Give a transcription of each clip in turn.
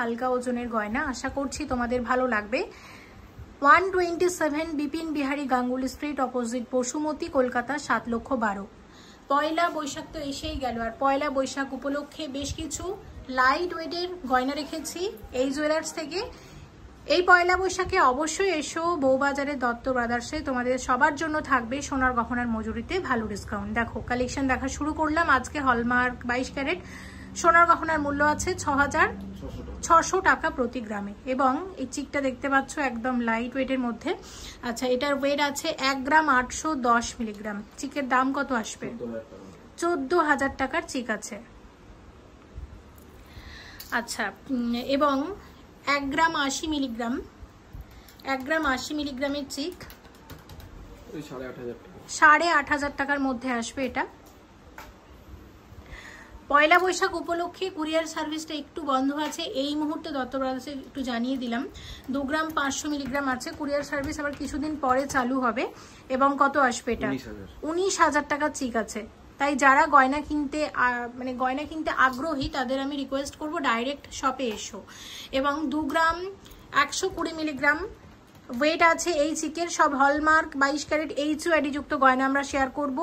হালকা ওজনের গয়না। আশা করছি তোমাদের ভালো লাগবে। 127 বিপিন বিহারী গাঙ্গুলি স্ট্রিট, অপোজিট বসুমতী, কলকাতা 7,12,000। পয়লা বৈশাখ তো এসেই গেল, আর পয়লা বৈশাখ উপলক্ষে বেশ কিছু লাইট ওয়েটের গয়না রেখেছি এই জুয়েলার্স থেকে। এই পয়লা বৈশাখে অবশ্যই এসো বউবাজারের দত্ত ব্রাদার্সে, তোমাদের সবার জন্য থাকবে সোনার গহনার মজুরিতে ভালো ডিসকাউন্ট। দেখো কালেকশন দেখা শুরু করলাম। আজকে হলমার্ক 22 ক্যারেট সোনার গহনার মূল্য আছে 6,600 টাকা প্রতি গ্রামে, এবং এই চিকটা দেখতে পাচ্ছ একদম লাইট ওয়েটের মধ্যে। আচ্ছা, এটার ওয়েট আছে 1 গ্রাম 810 মিলিগ্রাম। চিকের দাম কত আসবে? 14,000 টাকার চিক আছে। আচ্ছা, এবং 1 গ্রাম 80 মিলিগ্রাম, 1 গ্রাম 80 মিলিগ্রামের চিক 8,500 টাকার মধ্যে আসবে। এটা পয়লা বৈশাখ উপলক্ষে কুরিয়ার সার্ভিসটা একটু বন্ধ আছে এই মুহূর্তে, দত্ত ব্রাদার্সে একটু জানিয়ে দিলাম। 2 গ্রাম 500 মিলিগ্রাম আছে। কুরিয়ার সার্ভিস আবার কিছুদিন পরে চালু হবে। এবং কত আসবে এটা? 19,000 টাকা চিক আছে। তাই যারা গয়না কিনতে আগ্রহী তাদের আমি রিকোয়েস্ট করব ডাইরেক্ট শপে এসো। এবং 2 গ্রাম 120 মিলিগ্রাম ওয়েট আছে এই চিকের। সব হলমার্ক 22 ক্যারেট HOID যুক্ত গয়না আমরা শেয়ার করব।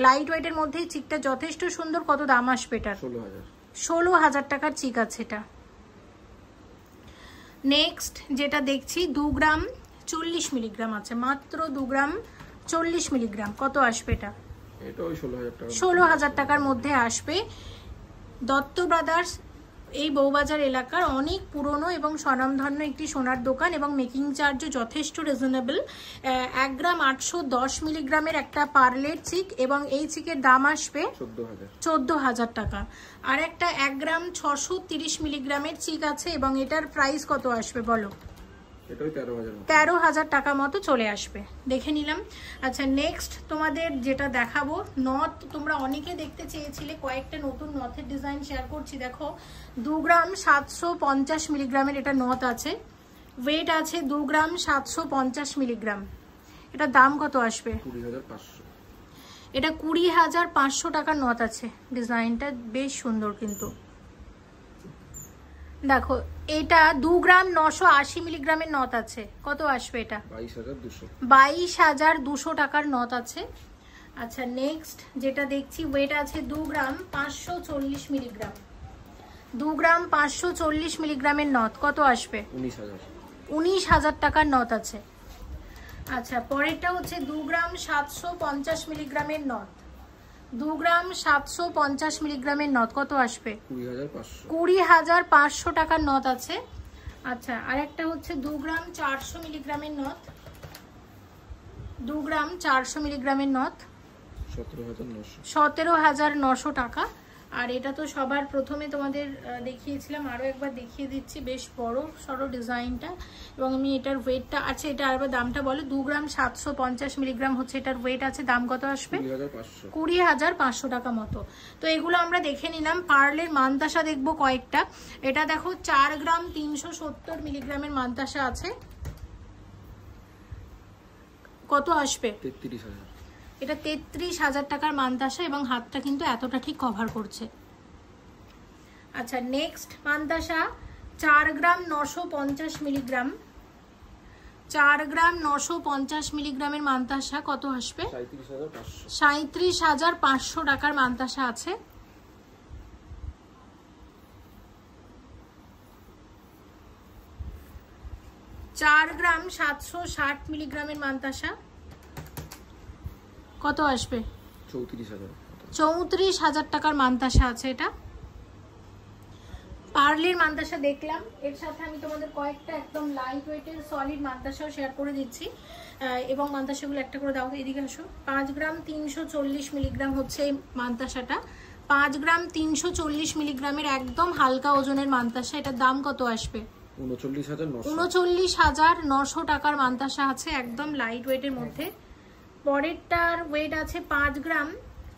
লাইট ওয়েটের মধ্যে চিকটা যথেষ্ট সুন্দর। কত দাম আসবে এটা? 16,000 টাকার চিক আছে এটা। নেক্সট যেটা দেখছি 2 গ্রাম 40 মিলিগ্রাম আছে, মাত্র 2 গ্রাম 40 মিলিগ্রাম। কত আসবে এটা? 16,000 টাকার মধ্যে আসবে। দত্ত ব্রাদার্স এই বউবাজার এলাকার অনেক পুরনো এবং স্বনামধন্য একটি সোনার দোকান, এবং মেকিং চার্জও যথেষ্ট রিজনেবল। 1 গ্রাম 810 মিলিগ্রামের একটা পার্লের চিক, এবং এই চিকের দাম আসবে 14,000 টাকা। আর একটা 1 গ্রাম 630 মিলিগ্রামের চিক আছে, এবং এটার প্রাইস কত আসবে বলো? 13,000 টাকা মতো চলে আসবে। দেখে নিলাম। আচ্ছা, নেক্সট তোমাদের যেটা দেখাবো নথ, তোমরা অনেকে দেখতে চেয়েছিলে, কয়েকটা নতুন নথের ডিজাইন শেয়ার করছি। দেখো 2 গ্রাম 750 মিলিগ্রামের এটা নথ আছে। ওয়েট আছে 2 গ্রাম 750 মিলিগ্রাম। এটা দাম কত আসবে? 20,500। এটা 20,500 টাকার নথ আছে। ডিজাইনটা বেশ সুন্দর কিন্তু। দেখো এটা 2 গ্রাম 980 মিলিগ্রামের নথ আছে। কত আসবে এটা? 22,200 টাকার নথ আছে। আচ্ছা, নেক্সট যেটা দেখছি ওয়েট আছে 2 গ্রাম 540 মিলিগ্রাম। 2 গ্রাম 540 মিলিগ্রামের নথ। কত আসবে? 19,000 টাকার নথ আছে। আচ্ছা, পরেরটা হচ্ছে 2 গ্রাম 750 মিলিগ্রামের নথ। 2 গ্রাম 750 মিলিগ্রামের নথ। কত আসবে? 20,500 টাকার নথ আছে। আচ্ছা, আর একটা হচ্ছে 2 গ্রাম 400 মিলিগ্রামের নথ। 2 গ্রাম 400 মিলিগ্রামের নথ 17,900 টাকা। আর এটা তো সবার প্রথমে তোমাদের দেখিয়েছিলাম, আরো একবার দেখিয়ে দিচ্ছি। বেশ বড় সরো ডিজাইনটা, এবং আমি এটার ওয়েটটা আছে, এটা আরবার দামটা বলো। 2 গ্রাম 750 মিলিগ্রাম হচ্ছে এটার ওয়েট আছে। দাম কত আসবে? 20,500 টাকা মতো। তো এগুলো আমরা দেখে নিলাম। পার্লের মানতাসা দেখবো কয়েকটা। এটা দেখো 4 গ্রাম 370 মিলিগ্রামের মানতাসা আছে। কত আসবে? 33,000। এটা 33,000 টাকার মানতাসা, এবং হাতটা কিন্তু এতটা ঠিক কভার করছে। আচ্ছা, নেক্সট মানতাসা 4 গ্রাম 950 মিলিগ্রাম। 4 গ্রাম 950 মিলিগ্রামের মানতাসা। কত আসবে? 37,500 টাকার মানতাসা আছে। চার গ্রাম 760 মিলিগ্রামের মানতাসা। কত আসবে? 34,000 টাকার মানতাসা আছে এটা। পার্লের মানতাসা দেখলাম, এর সাথে আমি তোমাদের কয়েকটা একদম লাইট ওয়েটের সলিড মানতাসাও শেয়ার করে দিচ্ছি, এবং মানতাসাগুলো একটা করে দাও। এদিকে আসো। 5 গ্রাম 340 মিলিগ্রাম হচ্ছে এই মানতাসাটা। 5 গ্রাম 340 মিলিগ্রামের একদম হালকা ওজনের মানতাসা। এটার দাম কত আসবে? 39,900 টাকার মানতাসা আছে, একদম লাইট ওয়েটের মধ্যে। পরেরটার ওয়েট আছে 5 গ্রাম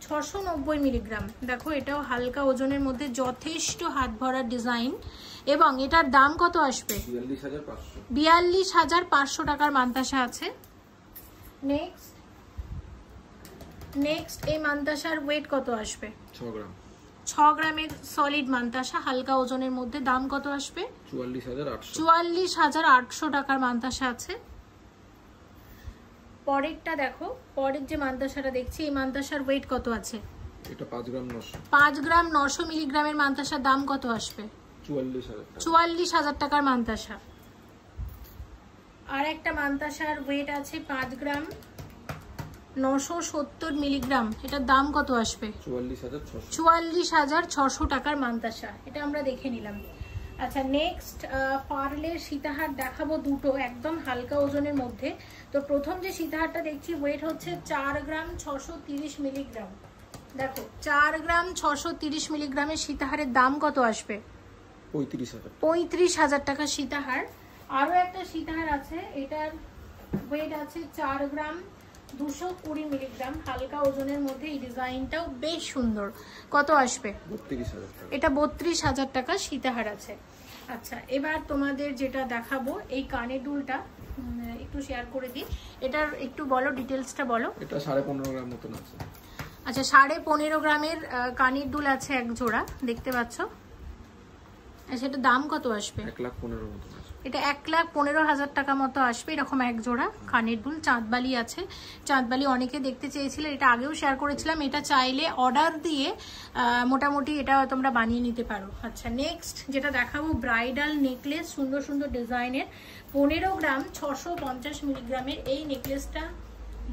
690 মিলিগ্রাম। দেখো এটাও হালকা ওজনের মধ্যে, যথেষ্ট হাত ভরার ডিজাইন, এবং এটার দাম কত আসবে? 42,500 টাকার মানতাসা আছে। নেক্সট এই মানতাসার ওয়েট কত আসবে? 6 গ্রামের সলিড মান্তাসা, হালকা ওজনের মধ্যে। দাম কত আসবে? 44,800 টাকার মান্তাসা আছে। পরেরটা দেখো, পরের যে মান্তাসাটা দেখছি, এই মান্তাসার ওয়েট কত আছে? এটা 5 গ্রাম 900। 5 গ্রাম 900 মিলিগ্রামের মান্তাসার দাম কত আসবে? 44,000 টাকার মান্তাসা। আর একটা মান্তাসার ওয়েট আছে 5 গ্রাম 970 মিলিগ্রাম, এটার দাম কত আসবে? 44,600 টাকার মান্তাসা। এটা আমরা দেখে নিলাম। আচ্ছা, নেক্সট পার্লের সীতাহার দেখাবো দুটো, একদম হালকা ওজনের মধ্যে। তো প্রথম যে সীতাহারটা দেখছি ওয়েট হচ্ছে 4 গ্রাম 630 মিলিগ্রাম। দেখো 4 গ্রাম 630 মিলিগ্রামের সীতাহারের দাম কত আসবে? 35,000 টাকা সীতাহার। আরো একটা সীতাহার আছে, এটার ওয়েট আছে 4 গ্রাম 220 মিলিগ্রাম, হালকা ওজনের মধ্যে। এই ডিজাইনটাও বেশ সুন্দর। কত আসবে? 32,000 টাকা। এটা 32,000 টাকা সীতাহার আছে। আচ্ছা, এবার তোমাদের যেটা দেখাবো, এই কানের দুলটা একটু শেয়ার করে দিই। এটার একটু বলো, ডিটেলসটা বলো। এটা 15.5 গ্রাম মতন আছে। আচ্ছা, 15.5 গ্রামের কানের দুল আছে এক জোড়া, দেখতে পাচ্ছ। সেটা দাম কত আসবে? 1,15,000 মতন আছে। এটা 1,15,000 টাকা মতো আসবে। এরকম এক জোড়া কানের দুল, চাঁদবালি আছে। চাঁদবালি অনেকে দেখতে চেয়েছিলে, এটা আগেও শেয়ার করেছিলাম। এটা চাইলে অর্ডার দিয়ে মোটামুটি এটা তোমরা বানিয়ে নিতে পারো। আচ্ছা, নেক্সট যেটা দেখাবো, ব্রাইডাল নেকলেস, সুন্দর সুন্দর ডিজাইনের। 15 গ্রাম 650 মিলিগ্রামের এই নেকলেসটা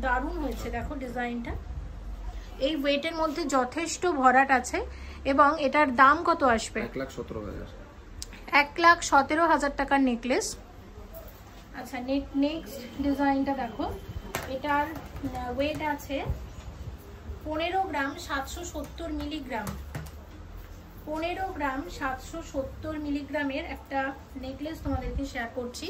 দারুণ হয়েছে। দেখো ডিজাইনটা, এই ওয়েটের মধ্যে যথেষ্ট ভরাট আছে। এবং এটার দাম কত আসবে? 1,17,000। 1,17,000 টাকার নেকলেস। আচ্ছা, নেক্সট ডিজাইনটা দেখো, এটার ওয়েট আছে 15 গ্রাম 770 মিলিগ্রাম। 15 গ্রাম 770 মিলিগ্রামের একটা নেকলেস তোমাদেরকে শেয়ার করছি।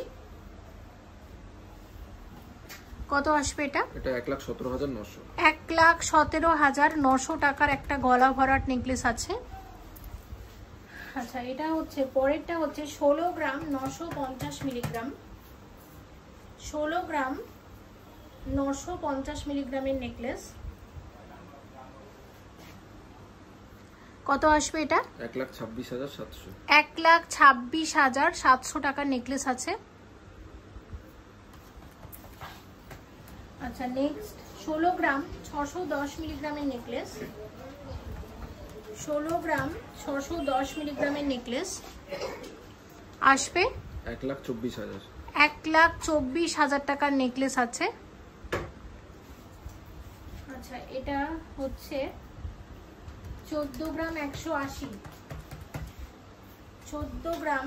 কত আসবে এটা? এটা 1,17,900। 1,17,900 টাকার একটা গলা ভরাট নেকলেস আছে। আচ্ছা, এটা হচ্ছে পরেরটা হচ্ছে 16 গ্রাম 950 মিলিগ্রাম। 16 গ্রাম 950 মিলিগ্রামের নেকলেস। কত আসবে এটা? 1,26,700। 1,26,700 টাকার নেকলেস আছে। আচ্ছা, নেক্সট 16 গ্রাম 610 মিলিগ্রামের নেকলেস। 16 গ্রাম 610 মিলিগ্রামের নেকলেস আসবে 1,24,000। 1,24,000 টাকার নেকলেস আছে। আচ্ছা, এটা হচ্ছে 14 গ্রাম 180। 14 গ্রাম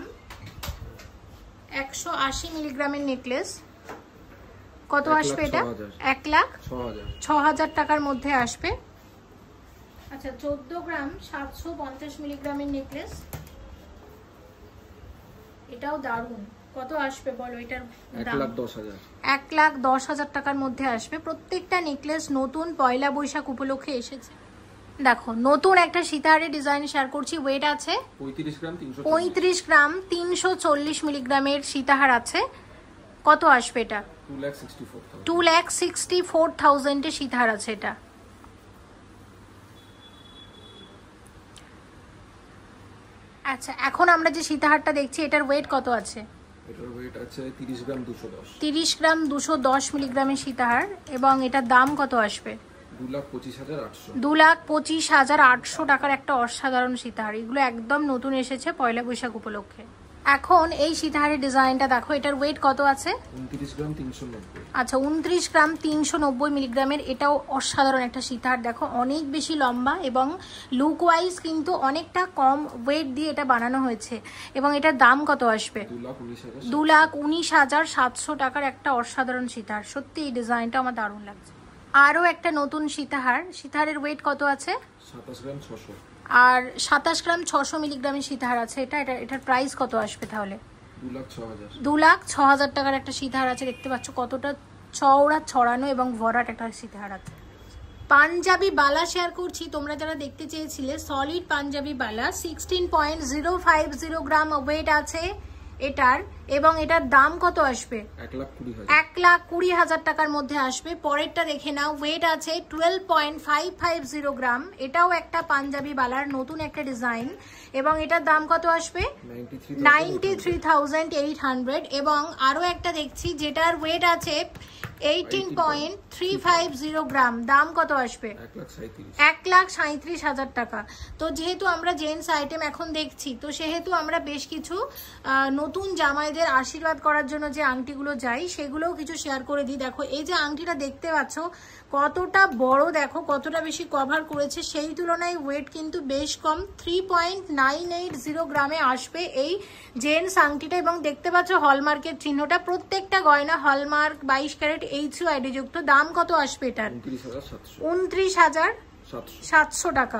180 মিলিগ্রামের নেকলেস। কত আসবে এটা? 1,06,000 টাকার মধ্যে আসবে। আচ্ছা, 14 গ্রাম 750 মিলিগ্রামের নেকলেস, এটাও দারুণ। কত আসবে বলো এটার দাম? 1,10,000। 1,10,000 টাকার মধ্যে আসবে। প্রত্যেকটা নেকলেস নতুন, পয়লা বৈশাখ উপলক্ষে এসেছে। দেখো, নতুন একটা সীতাহারের ডিজাইন শেয়ার করছি। ওয়েট আছে 35 গ্রাম 340 মিলিগ্রামের সীতাহার আছে। কত আসবে এটা? 2,64,000 এর সীতাহার আছে এটা। আচ্ছা, এখন আমরা যে সীতাহারটা দেখছি, এটার ওয়েট কত আছে? এটার ওয়েট আছে 30 গ্রাম 210। 30 গ্রাম 210 মিলিগ্রামের সীতাহার। এবং এটার দাম কত আসবে? 2,25,800। 2,25,800 টাকার একটা অসাধারণ সীতাহার। এগুলো একদম নতুন এসেছে পয়লা বৈশাখ উপলক্ষে। এখন এই সীতাহারের ডিজাইনটা দেখো, এটার ওয়েট কত আছে? 29 গ্রাম 390। আচ্ছা, 29 গ্রাম 390 মিলিগ্রামের। এটাও অসাধারণ একটা সীতাহার। দেখো, অনেক বেশি লম্বা এবং লুক ওয়াইজ কিন্তু অনেকটা কম ওয়েট দিয়ে এটা বানানো হয়েছে। এবং এটার দাম কত আসবে? 2,19,700 টাকার একটা অসাধারণ সীতাহার। সত্যি এই ডিজাইনটা আমার দারুণ লাগছে। আরও একটা নতুন সীতাহার। সীতাহারের ওয়েট কত আছে? 27 গ্রাম 600। আর 27 গ্রাম 600 মিলিগ্রামের সীতাহার আছে। এটার প্রাইস কত আসবে তাহলে? 2,06,000। 2,06,000 টাকার একটা সীতাহার আছে। দেখতে পাচ্ছ কতটা চওড়া, ছড়ানো এবং ভরাট একটা সীতাহার আছে। পাঞ্জাবি বালা শেয়ার করছি। তোমরা যারা দেখতে চেয়েছিলে, সলিড পাঞ্জাবি বালা 16.050 গ্রাম ওয়েট আছে। এটার, এবং এটার দাম কত আসবে? 1,20,000 টাকার মধ্যে আসবে। পরেরটা দেখে নাও, ওয়েট আছে 12.550 গ্রাম, এটাও একটা পাঞ্জাবি বালার নতুন একটা ডিজাইন, এবং এটার দাম কত আসবে? 93,800। এবং আরো একটা দেখছি যেটার ওয়েট আছে 18.350 গ্রাম, দাম কত আসবে? 1,37,000 টাকা। তো যেহেতু আমরা জেন্টস আইটেম এখন দেখছি, তো সেহেতু আমরা বেশ কিছু নতুন জামাইদের আশীর্বাদ করার জন্য যে আংটিগুলো যাই সেগুলোও কিছু শেয়ার করে দিই। দেখো এই যে আংটিটা দেখতে পাচ্ছ কতটা বড়, দেখো কতটা বেশি কভার করেছে, সেই তুলনায় ওয়েট কিন্তু বেশ কম, 3.980 গ্রামে আসবে এই জেন্টস আংটিটা। এবং দেখতে পাচ্ছ হলমার্কের চিহ্নটা, প্রত্যেকটা গয়না হলমার্ক 22 ক্যারেট HUID যুক্ত। দাম কত আসবে এটার? 29,700 টাকা।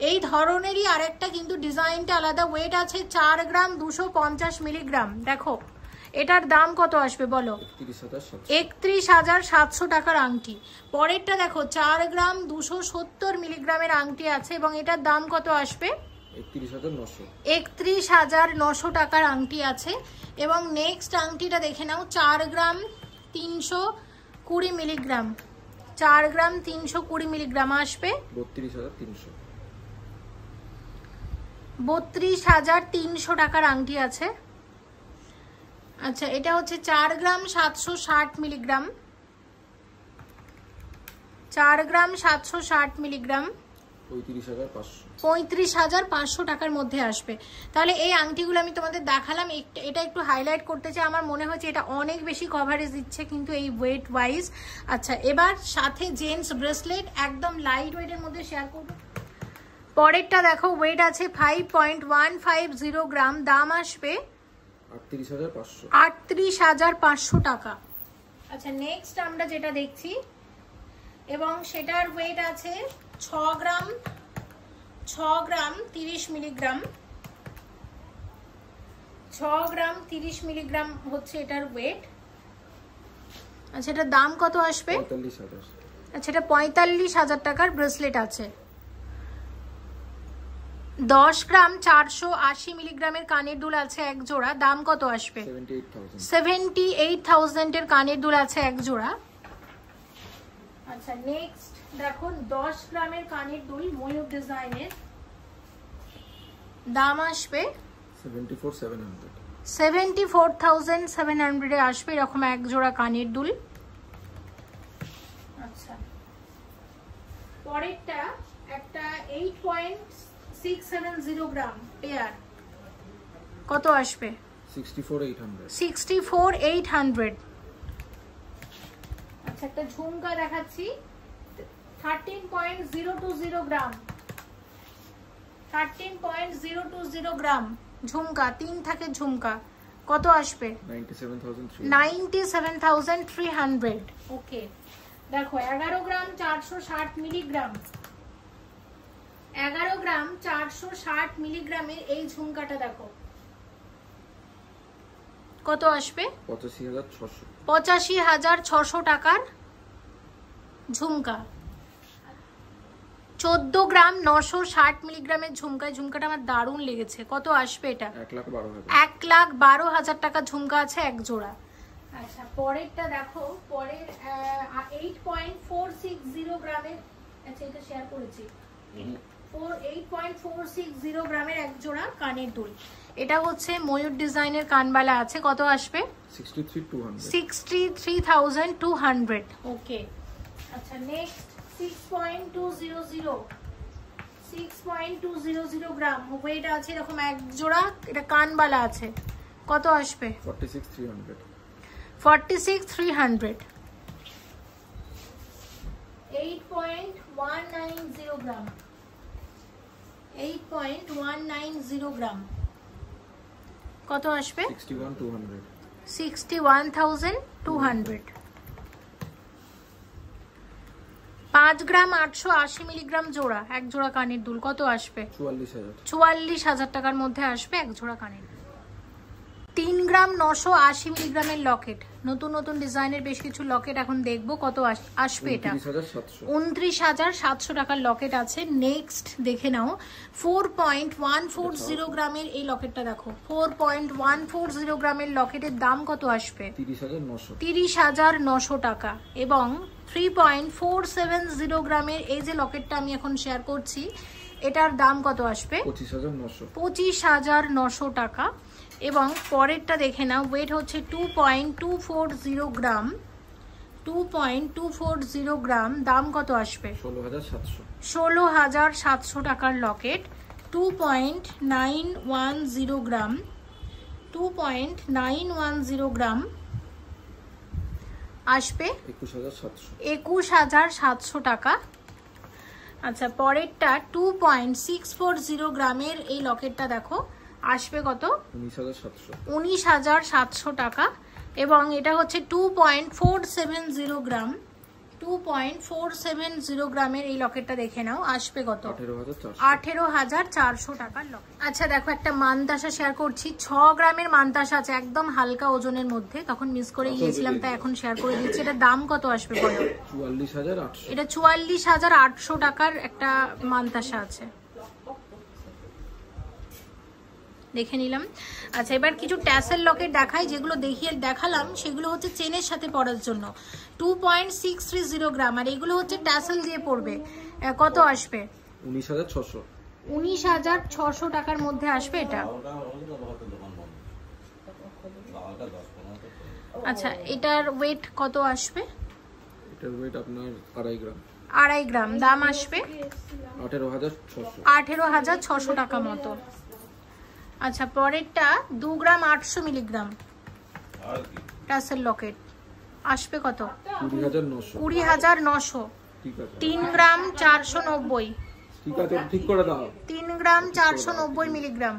এই ধরনেরই আরেকটা কিন্তু ডিজাইনটা আলাদা, ওয়েট আছে 4 গ্রাম 250 মিলিগ্রাম। দেখো এটার দাম কত আসবে বলো? 31,700 টাকার আংটি। পরেরটা দেখো 4 গ্রাম 270 মিলিগ্রামের আংটি আছে, এবং এটার দাম কত আসবে? 31,900 টাকার আংটি আছে। এবং নেক্সট আংটিটা দেখে নাও, 4 গ্রাম 320 মিলিগ্রাম, 4 গ্রাম 320 মিলিগ্রাম আসবে 32,300 টাকার আংটি আছে। আচ্ছা, এটা হচ্ছে 4 গ্রাম 760 মিলিগ্রাম, 4 গ্রাম 760 মিলিগ্রাম, 35,500 টাকার মধ্যে আসবে। তাহলে এই আংটিগুলো আমি তোমাদের দেখালাম, এটা একটু হাইলাইট করতে চাই, আমার মনে হচ্ছে এটা অনেক বেশি কভারেজ দিচ্ছে কিন্তু এই ওয়েট ওয়াইজ। আচ্ছা, এবার সাথে জেন্টস ব্রেসলেট একদম লাইট ওয়েটের মধ্যে শেয়ার করবো। পরেরটা দেখো, ওয়েট আছে 5.150 গ্রাম, দাম আসবে 38,500 টাকা। আচ্ছা, নেক্সট আমরা যেটা দেখছি, এবং সেটার ওয়েট আছে 6 গ্রাম 30 মিলিগ্রাম, 6 গ্রাম 30 মিলিগ্রাম হচ্ছে এটার ওয়েট। আচ্ছা, এটার দাম কত আসবে? 45,000। আচ্ছা, এটা 45,000 টাকার ব্রেসলেট আছে। 10 গ্রাম 480 মিলিগ্রামের কানের দুল আছে এক জোড়া, দাম কত আসবে? 78,000 এর কানের দুল আছে এক জোড়া। আচ্ছা, নেক্সট দেখো 10 গ্রামের কানের দুল ময়ূর ডিজাইনের, দাম আসবে 74,700 এ আসবে এরকম এক জোড়া কানের দুল। আচ্ছা, পরেরটা একটা 8.670 গ্রাম পেয়ার, কত আসবে? 64,800। আচ্ছা, একটা ঝুমকা দেখাচ্ছি 13.020 গ্রাম, 13.020 গ্রাম ঝুমকা, 3 থাকে ঝুমকা, কত আসবে? 97,300। ওকে, দেখো 11 গ্রাম 460 মিলিগ্রাম, 11 গ্রাম 460 মিলিগ্রামের এই ঝুমকাটা দেখো কত আসবে? 85,600 টাকার ঝুমকা। 14 গ্রাম 960 মিলিগ্রামের ঝুমকায়, ঝুমকাটা আমার দারুণ লেগেছে, কত আসবে এটা? 1,12,000 টাকা ঝুমকা আছে এক জোড়া। আচ্ছা, পরেরটা দেখো, পরের 8.460 গ্রামের, আচ্ছা এটা শেয়ার করেছি, 8.460 গ্রামের এক জোড়া কানের দুল। এটা হচ্ছে ময়ূর ডিজাইনের কানবালা আছে, কত আসবে? 63,200। ওকে, আচ্ছা, নেক্সট 6.200 গ্রাম ওয়েট আছে এরকম এক জোড়া, এটা কানবালা আছে, কত আসবে? 46,300। 8.190 গ্রাম, 8.190 গ্রাম, কত আসবে? 61,200। 5 গ্রাম 880 মিলিগ্রাম জোড়া, এক জোড়া কানের দুল, কত আসবে? 44,000 টাকার মধ্যে আসবে এক জোড়া কানের দুল। 3 গ্রাম 980 মিলিগ্রামের লকেট, নতুন নতুন ডিজাইনের বেশ কিছু লকেট এখন দেখবো কত আসবে। এটা 29,700 টাকার লকেট আছে। নেক্সট দেখে নাও 4.140 গ্রামের এই লকেটটা দেখো। 4.140 গ্রামের লকেটের দাম কত আসবে? 30,900 টাকা। এবং 3.470 গ্রামের এই যে লকেটটা আমি এখন শেয়ার করছি, এটার দাম কত আসবে? 25,900 টাকা। এবং পরেরটা দেখে নাও, ওয়েট হচ্ছে 2.240 গ্রাম। 2.240 গ্রাম, দাম কত আসবে? 16,700 টাকার লকেট। 2.910 গ্রাম। 2.910 গ্রাম আসবে 21,700 টাকা। আচ্ছা, পরেরটা 2.640 গ্রামের এই লকেটটা দেখো, আসবে কত? 19,700 টাকা। এবং এটা হচ্ছে 2.470 গ্রাম। 2.470 গ্রামের এই লকেটটা দেখে নাও, আসবে কত? 18,400 টাকার লকেট। আচ্ছা দেখো, একটা মানতাসা শেয়ার করছি। 6 গ্রামের মানতাসা আছে, একদম হালকা ওজনের মধ্যে। তখন মিস করে গিয়েছিলাম, তাই এখন শেয়ার করে দিচ্ছি। এটা দাম কত আসবে বলো? 44,800। এটা 44,800 টাকার একটা মানতাসা আছে, দেখে নিলাম। আচ্ছা, এবার কিছু ট্যাসেল লকেট দেখাই। যেগুলো দেখালাম সেগুলো হচ্ছে চেনের সাথে পরার জন্য। 2.630 গ্রাম। আর এগুলো হচ্ছে ট্যাসেল দিয়ে পড়বে। কত আসবে? 19,600। 19,600 টাকার মধ্যে আসবে এটা। আচ্ছা, এটার ওয়েট কত আসবে? এটার ওয়েট আপনার 2.5 গ্রাম। 2.5 গ্রাম, দাম আসবে 18,600। 18,600 টাকা মতো। আচ্ছা, পরেরটা 2 গ্রাম 800 মিলিগ্রাম টাসেল লকেট, আসবে কত? 20,900। 3 গ্রাম 490। ঠিক আছে, ঠিক করে দাও। 3 গ্রাম 490 মিলিগ্রাম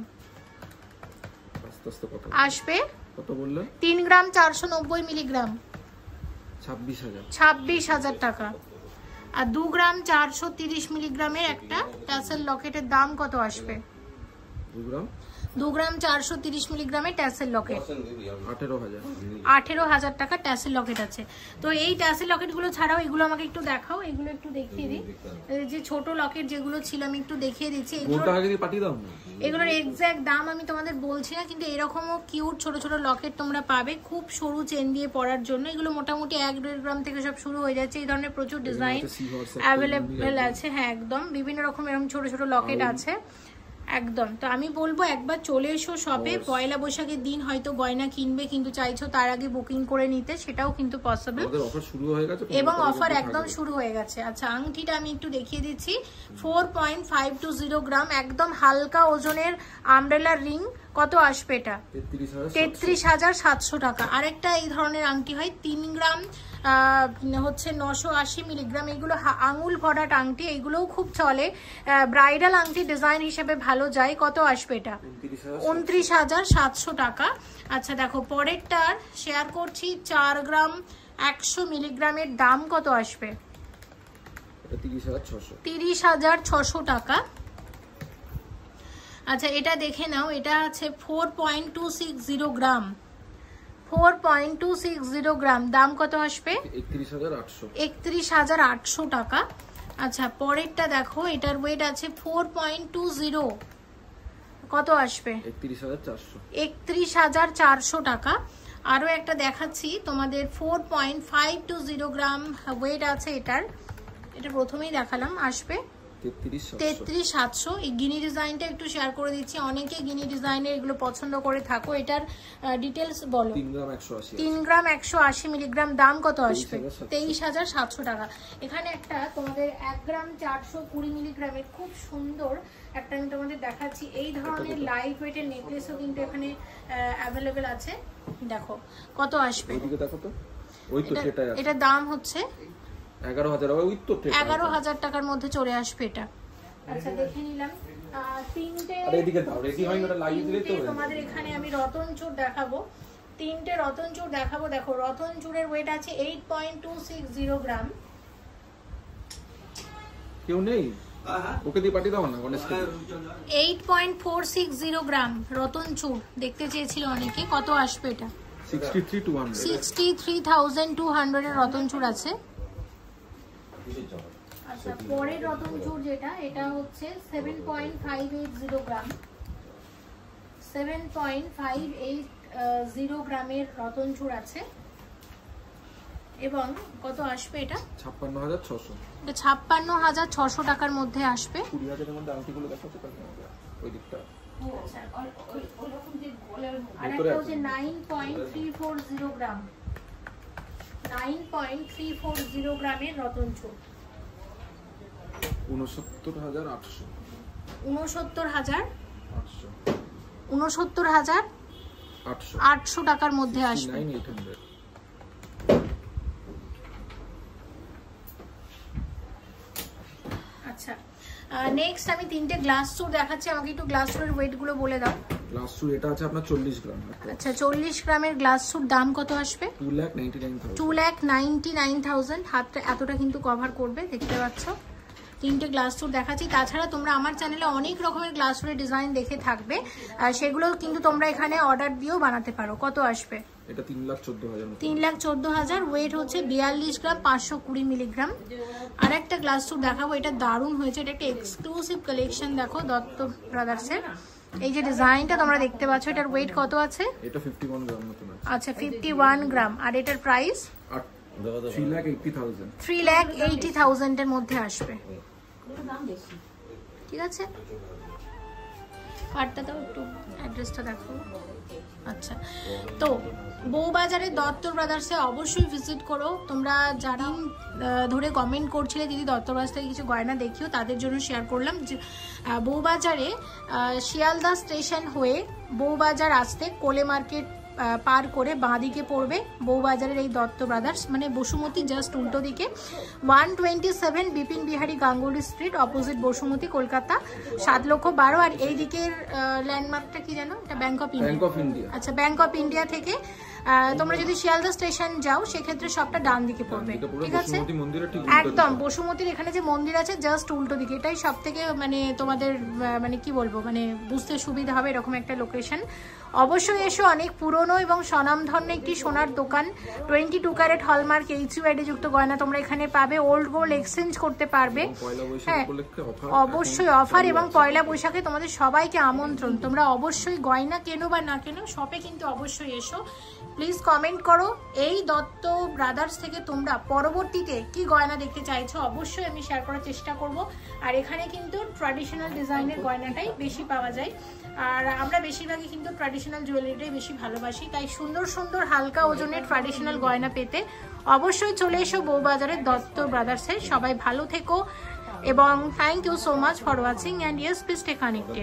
আসবে কত বললে? 3 গ্রাম 490 মিলিগ্রাম 26,000 টাকা। আর 2 গ্রাম 430 মিলিগ্রামের একটা টাসেল লকেটের দাম কত আসবে? 2 গ্রাম 430 মিলিগ্রামের ট্যাসেল লকেট 18,000 টাকা ট্যাসেল লকেট আছে। তো এই ট্যাসেল লকেটগুলো ছাড়াও এগুলো আমাকে একটু দেখাও, এগুলো একটু দেখিয়ে দিই। যে ছোট লকেট যেগুলো ছিল আমি একটু দেখিয়ে দিচ্ছি। এগুলোর এক্সাক্ট দাম আমি তোমাদের বলছি না, কিন্তু এরকমও কিউট ছোট ছোট লকেট তোমরা পাবে খুব সরু চেন দিয়ে পরার জন্য। এগুলো মোটামুটি 1-1.5 গ্রাম থেকে সব শুরু হয়ে যাচ্ছে। এই ধরনের প্রচুর ডিজাইন অ্যাভেলেবেল আছে। হ্যাঁ, একদম বিভিন্ন রকম এরকম ছোট ছোট লকেট আছে একদম। তো আমি বলবো একবার চলে এসো শপে। পয়লা বৈশাখের দিন হয়তো গয়না কিনবে, কিন্তু চাইছো তার আগে বুকিং করে নিতে, সেটাও কিন্তু পসিবল। এবং অফার একদম শুরু হয়ে গেছে। আচ্ছা, আংটিটা আমি একটু দেখিয়ে দিচ্ছি। 4.520 গ্রাম, একদম হালকা ওজনের আমব্রেলা রিং। কত আসবে এটা? 33,700 টাকা। আরেকটা এই ধরনের আংটি হয় 3 গ্রাম হচ্ছে 980 মিলিগ্রাম। এগুলো আঙুল ভরাট আংটি, এগুলোও খুব চলে, ব্রাইডাল আংটি ডিজাইন হিসেবে ভালো যায়। কত আসবে এটা? 29,700 টাকা। আচ্ছা দেখো, পরেরটার শেয়ার করছি 4 গ্রাম 100 মিলিগ্রামের দাম কত আসবে? 30,600 টাকা। আচ্ছা, এটা দেখে নাও, এটা আছে 4.260 গ্রাম। 4.260 গ্রাম, দাম কত আসবে? 31,800 টাকা। আচ্ছা, পরেরটা দেখো, এটার ওয়েট আছে 4.20। কত আসবে? 31,400 টাকা। আরো একটা দেখাচ্ছি তোমাদের, 4.520 গ্রাম ওয়েট আছে এটার। এটা প্রথমেই দেখালাম, আসবে 33,700। এই গিনি ডিজাইনটা একটু শেয়ার করে দিচ্ছি, অনেকে গিনি ডিজাইনের এগুলো পছন্দ করে থাকো। এটার ডিটেলস বলো। 3 গ্রাম 180 মিলিগ্রাম, দাম কত আসবে? 23,700 টাকা। এখানে একটা তোমাদের 1 গ্রাম 420 মিলিগ্রামের খুব সুন্দর একটা আমি তোমাদের দেখাচ্ছি। এই ধরনের লাইট ওয়েটের নেকলেসও কিন্তু এখানে অ্যাভেলেবেল আছে। দেখো কত আসবে। এটার দাম হচ্ছে 11,000 টাকার মধ্যে চলে আসবে এটা। আচ্ছা, দেখে নিলাম। তিনটে তোমাদের এখানে আমি রতন চূড় দেখাবো। 3টে রতন চূড় দেখাবো। দেখো, রতন চূড়ের ওয়েট আছে 8.260 গ্রাম। কেউ নেই, ওকে দিয়ে পাঠিয়ে দাও না। 8.460 গ্রাম রতন চূড় দেখতে চেয়েছিল অনেকে। কত আসবে এটা? 63,200 এর রতন চূড় আছে। আচ্ছা, পরের রতন চূড় যেটা, এটা হচ্ছে 7.580 গ্রাম, 7.580 গ্রামের রতন চূড় আছে। এবং কত আসবে এটা? 56,600। এটা 56,600 টাকার মধ্যে আসবে। 20,000 এর মধ্যে আংটিগুলো দেখাচ্ছি ওই দিকটা। আচ্ছা, আর একটা হচ্ছে 9.340 গ্রাম, 9.340 গ্রামের রতন চূড়, 69,800। 69,800 টাকার মধ্যে আসবে। আচ্ছা, নেক্সট আমি তিনটে গ্লাস চূড় দেখাচ্ছি, আমাকে একটু গ্লাস চূড়ের ওয়েট গুলো বলে দাও। গ্লাস চূড় এটা আছে আপনার 40 গ্রাম। আচ্ছা, 40 গ্রামের গ্লাস চূড় দাম কত আসবে? 2,99,000। 2,99,000। হাতটা এতটা কিন্তু কভার করবে, দেখতে পাচ্ছ। তিনটে গ্লাস চূড় দেখাচ্ছি। তাছাড়া তোমরা আমার চ্যানেলে অনেক রকমের গ্লাস চূড়ের ডিজাইন দেখে থাকবে, সেগুলো কিন্তু তোমরা এখানে অর্ডার দিয়েও বানাতে পারো। কত আসবে? এটা 3,14,000। 3,14,000। ওয়েট হচ্ছে 42 গ্রাম, 520 মিলিগ্রাম। আর একটা গ্লাস চূড় দেখাবো, এটা দারুণ হয়েছে, এটা একটা এক্সক্লুসিভ কালেকশন। দেখো দত্ত ব্রাদার্সের এই যে ডিজাইনটা তোমরা দেখতে পাচ্ছ, এটার ওয়েট কত আছে? এটা 51 গ্রাম মতন আছে। আচ্ছা, 51 গ্রাম। আর এটার প্রাইস 3,80,000। 3,80,000 এর মধ্যে আসবে। ঠিক আছে, পার্টটা দাও একটু, অ্যাড্রেসটা দেখো। আচ্ছা, তো বউবাজারে দত্ত ব্রাদার্সে অবশ্যই ভিজিট করো। তোমরা যারা ধরে কমেন্ট করছিলে দিদি দত্ত ব্রাদার্স থেকে কিছু গয়না দেখিও, তাদের জন্য শেয়ার করলাম যে বউবাজারে শিয়ালদা স্টেশন হয়ে বউবাজার আসতে কোলে মার্কেট পার করে বাঁদিকে পড়বে বউবাজারের এই দত্ত ব্রাদার্স, মানে বসুমতী জাস্ট উল্টো দিকে, 127 বিপিন বিহারী গাঙ্গুলি স্ট্রিট, অপোজিট বসুমতী, কলকাতা 7,12,000। আর এই দিকের ল্যান্ডমার্কটা কি জানো? এটা ব্যাংক অফ ইন্ডিয়া। আচ্ছা, ব্যাংক অফ ইন্ডিয়া থেকে তোমরা যদি শিয়ালদা স্টেশন যাও সেক্ষেত্রে সবটা ডান দিকে পড়বে। ঠিক আছে, একদম বসুমতীর এখানে যে মন্দির আছে জাস্ট উল্টো দিকে, এটাই সব থেকে মানে তোমাদের মানে কি বলবো, মানে বুঝতে সুবিধা হবে এরকম একটা লোকেশন। অবশ্যই এসো, অনেক পুরনো এবং স্বনামধন্য একটি সোনার দোকান। 22 ক্যারেট হলমার্ক HUID যুক্ত গয়না তোমরা এখানে পাবে। ওল্ড গোল্ড এক্সচেঞ্জ করতে পারবে। হ্যাঁ, অবশ্যই অফার, এবং পয়লা বৈশাখে তোমাদের সবাইকে আমন্ত্রণ। তোমরা অবশ্যই গয়না কেনো বা না কেনো, শপে কিন্তু অবশ্যই এসো। প্লিজ কমেন্ট করো এই দত্ত ব্রাদার্স থেকে তোমরা পরবর্তীতে কি গয়না দেখতে চাইছো, অবশ্যই আমি শেয়ার করার চেষ্টা করব। আর এখানে কিন্তু ট্র্যাডিশনাল ডিজাইনের গয়নাটাই বেশি পাওয়া যায়, আর আমরা বেশিরভাগই কিন্তু ট্র্যাডিশনাল জুয়েলারিটাই বেশি ভালোবাসি। তাই সুন্দর সুন্দর হালকা ওজনের ট্র্যাডিশনাল গয়না পেতে অবশ্যই চলে এসো বউবাজারের দত্ত ব্রাদার্সে। সবাই ভালো থেকো এবং thank you so much for watching, and yes please stay connected.